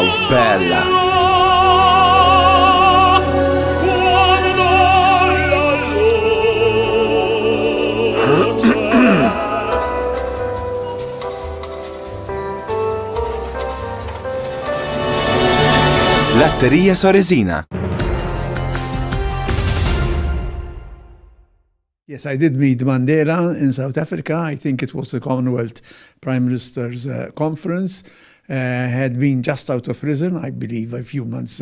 Ciao bella! Latteria Soresina. Yes, I did meet Mandela in South Africa. I think it was the Commonwealth Prime Minister's conference. Had been just out of prison, I believe, a few months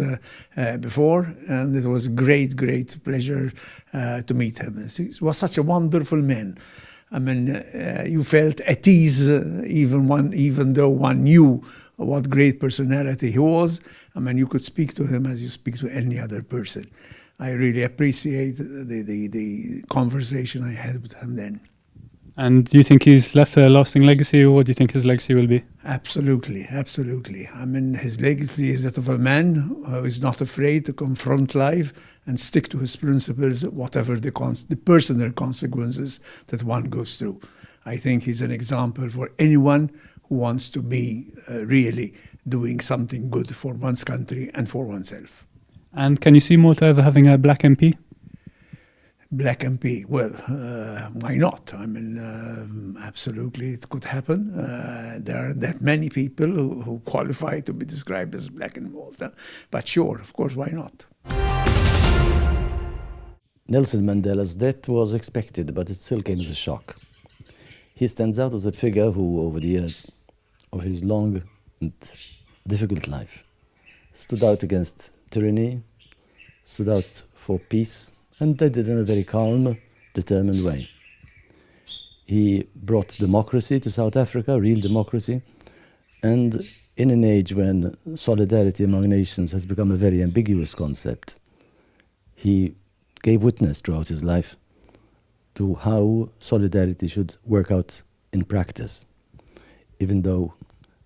before, and it was great pleasure to meet him. He was such a wonderful man. I mean, you felt at ease even though one knew what great personality he was. I mean, you could speak to him as you speak to any other person. I really appreciate the conversation I had with him then. And do you think he's left a lasting legacy, or what do you think his legacy will be? Absolutely. I mean, his legacy is that of a man who is not afraid to confront life and stick to his principles, whatever the personal consequences that one goes through. I think he's an example for anyone who wants to be really doing something good for one's country and for oneself. And can you see Malta ever having a black MP? Black MP, well, why not? I mean, absolutely it could happen. There are that many people who qualify to be described as black in Malta. But sure, of course, why not? Nelson Mandela's death was expected, but it still came as a shock. He stands out as a figure who, over the years of his long and difficult life, stood out against tyranny, stood out for peace, and did it in a very calm, determined way. He brought democracy to South Africa, real democracy, and in an age when solidarity among nations has become a very ambiguous concept, he gave witness throughout his life to how solidarity should work out in practice, even though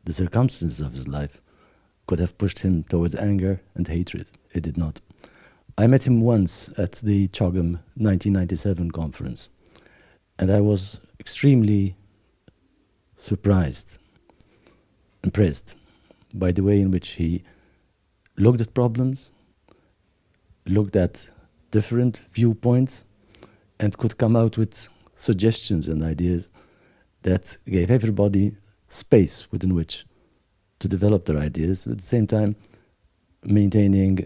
the circumstances of his life could have pushed him towards anger and hatred. It did not. I met him once at the CHOGM 1997 conference, and I was extremely surprised, impressed by the way in which he looked at problems, looked at different viewpoints, and could come out with suggestions and ideas that gave everybody space within which to develop their ideas, at the same time maintaining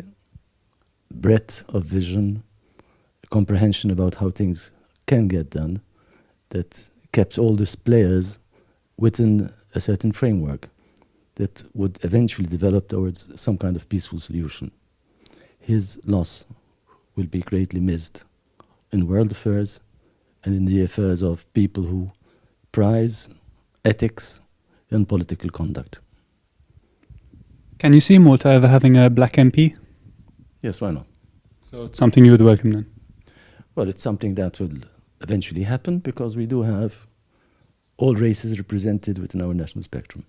breadth of vision, comprehension about how things can get done, that kept all these players within a certain framework that would eventually develop towards some kind of peaceful solution. His loss will be greatly missed in world affairs and in the affairs of people who prize ethics and political conduct. Can you see Malta ever having a black MP? Yes, why not? So it's something you would welcome then? Well, it's something that will eventually happen because we do have all races represented within our national spectrum.